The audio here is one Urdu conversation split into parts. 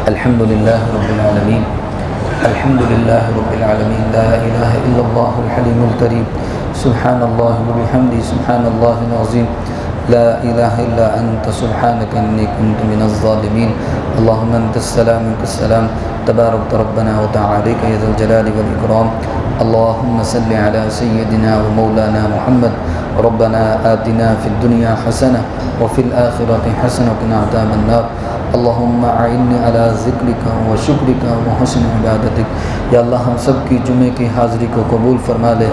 الحمد للہ رب العالمین الحمد للہ رب العالمین لا الہ الا اللہ الحلیم الکریم سبحان اللہ وبحمدہ سبحان اللہ العظیم لا الہ الا انت سبحانک انی کنت من الظالمین اللہم انت السلام منک السلام تبارک ربنا وتعالیک یا ذا الجلال والاکرام اللہم صل علی سیدنا و مولانا محمد ربنا آتنا فی الدنیا حسنہ وفی الآخرۃ حسنہ وقنا عذاب النار اللہم اعنی علی ذکرک و شکرک و حسن عبادتک۔ یا اللہ ہم سب کی جمعے کی حاضری کو قبول فرما لے،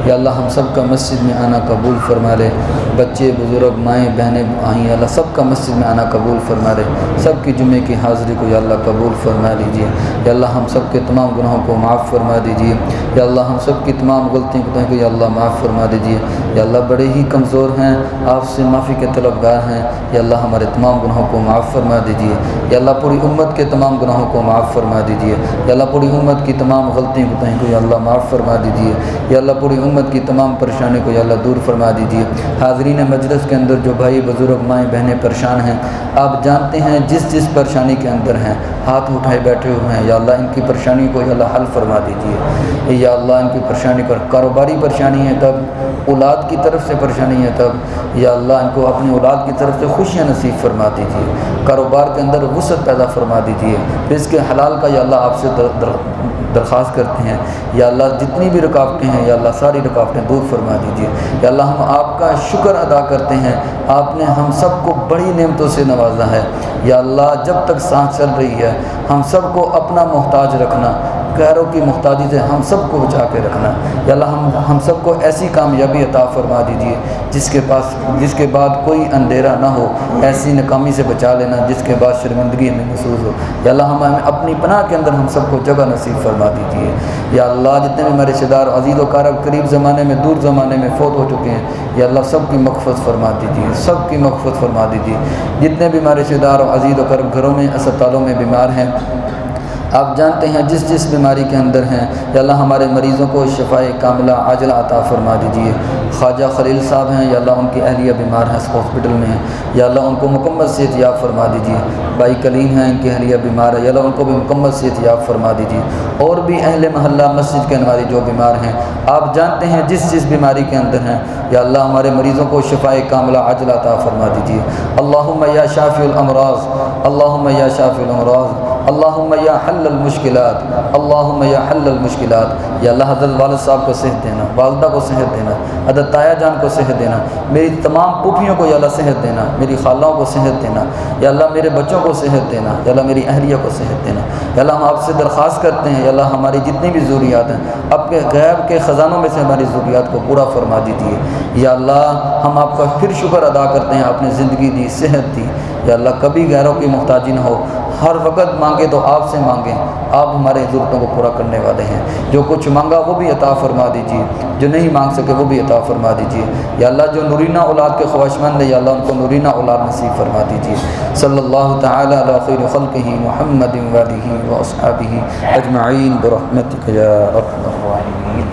یا اللہ ہم سب کا مسجد میں آنا قبول فرما لے، بچے بزرگ مائیں بہنیں آئیں یا اللہ سب کا مسجد میں آنا قبول فرما لے، سب کی جمعے کی حاضری کو یا اللہ قبول فرما لیجیے۔ یا اللہ ہم سب کے تمام گناہوں کو معاف فرما دیجیے، یا اللہ ہم سب کی تمام غلطیوں کو یا اللہ معاف فرما دیجیے۔ یا اللہ بڑے ہی کمزور ہیں، آپ سے معافی کے طلبگار ہیں، یا اللہ ہمارے تمام گناہوں کو معاف فرما دیجیے۔ یا اللہ پوری امت کے تمام گناہوں کو معاف فرما دیجیے، یا اللہ پوری امت کی تمام غلطیوں کو یا اللہ معاف فرما دیجیے، یا اللہ پوری امت کی تمام پریشانی کو یا اللہ دور فرما دیجیے۔ حاضرین مجلس کے اندر جو بھائی بزرگ مائیں بہنیں پریشان ہیں، آپ جانتے ہیں جس پریشانی کے اندر ہیں، ہاتھ اٹھائے بیٹھے ہوئے ہیں، یا اللہ ان کی پریشانی کو یا اللہ حل فرما دیجیے۔ یا اللہ ان کی پریشانی پر کاروباری پریشانی ہے تب، اولاد کی طرف سے پریشانی ہے تب، یا اللہ ان کو اپنی اولاد کی طرف سے خوشیاں نصیب فرما دیجیے، کاروبار کے اندر وسعت پیدا فرما دیجیے، رزق حلال کا یا اللہ آپ سے درخواست کرتے ہیں، یا اللہ جتنی بھی رکاوٹیں ہیں یا اللہ ساری رکاوٹیں دور فرما دیجیے۔ یا اللہ ہم آپ کا شکر ادا کرتے ہیں، آپ نے ہم سب کو بڑی نعمتوں سے نوازا ہے، یا اللہ جب تک سانس چل رہی ہے ہم سب کو اپنا محتاج رکھنا، غیروں کی محتاجی سے ہم سب کو بچا کے رکھنا۔ یا اللہ ہم سب کو ایسی کامیابی عطا فرما دیجیے جس کے بعد کوئی اندھیرا نہ ہو، ایسی ناکامی سے بچا لینا جس کے بعد شرمندگی ہمیں محسوس ہو۔ یا اللہ ہمیں اپنی پناہ کے اندر ہم سب کو جگہ نصیب فرما دیجیے۔ یا اللہ جتنے بھی ہمارے رشتہ دار عزیز و قارب قریب زمانے میں دور زمانے میں فوت ہو چکے ہیں، یا اللہ سب کی مغفرت فرما دیجیے، سب کی مغفرت فرما دیجیے۔ جتنے بھی ہمارے رشتہ دار عزیز و قارب گھروں میں اسپتالوں میں بیمار ہیں، آپ جانتے ہیں جس بیماری کے اندر ہیں، یا اللہ ہمارے مریضوں کو شفائے کاملہ عاجلہ عطا فرما دیجیے۔ خواجہ خلیل صاحب ہیں، یا اللہ ان کی اہلیہ بیمار ہیں، ہاسپٹل میں ہیں، یا اللہ ان کو مکمل صحت یاب فرما دیجیے۔ بھائی کلیم ہیں، ان کی اہلیہ بیمار ہے، یا اللہ ان کو بھی مکمل صحت یاب فرما دیجیے۔ اور بھی اہل محلہ مسجد کے انواری جو بیمار ہیں، آپ جانتے ہیں جس بیماری کے اندر ہیں، یا اللہ ہمارے مریضوں کو شفائے کاملہ عاجلہ عطا فرما دیجیے۔ اللہم یا شافی الامراض، اللہم یا شافی الامراض، اللہم یا حل المشکلات، اللہم یا حل المشکلات۔ یا اللہ حضرت والد صاحب کو صحت دینا، والدہ کو صحت دینا، حضرت تایا جان کو صحت دینا، میری تمام پھوپھیوں کو یا اللہ صحت دینا، میری خالوں کو صحت دینا، یا اللہ میرے بچوں کو صحت دینا، یا اللہ میری اہلیہ کو صحت دینا۔ یا اللہ ہم آپ سے درخواست کرتے ہیں، یا اللہ ہماری جتنی بھی ضروریات ہیں اپنے غیب کے خزانوں میں سے ہماری ضروریات کو پورا فرما دیجیے۔ یا اللہ ہم آپ کا پھر شکر ادا کرتے ہیں، آپ نے زندگی دی، صحت دی، یا اللہ کبھی غیروں کی محتاجی نہ ہو، ہر وقت مانگے تو آپ سے مانگیں، آپ ہمارے ضرورتوں کو پورا کرنے والے ہیں۔ جو کچھ مانگا وہ بھی عطا فرما دیجیے، جو نہیں مانگ سکے وہ بھی عطا فرما دیجیے۔ یا اللہ جو نورینہ اولاد کے خواہشمند ہیں، یا اللہ ان کو نورینہ اولاد نصیب فرما دیجیے۔ صلی اللہ تعالی علی خیر خلقہ محمد و آلہ و اصحابہ اجمعین برحمتک یا ارحم الراحمین۔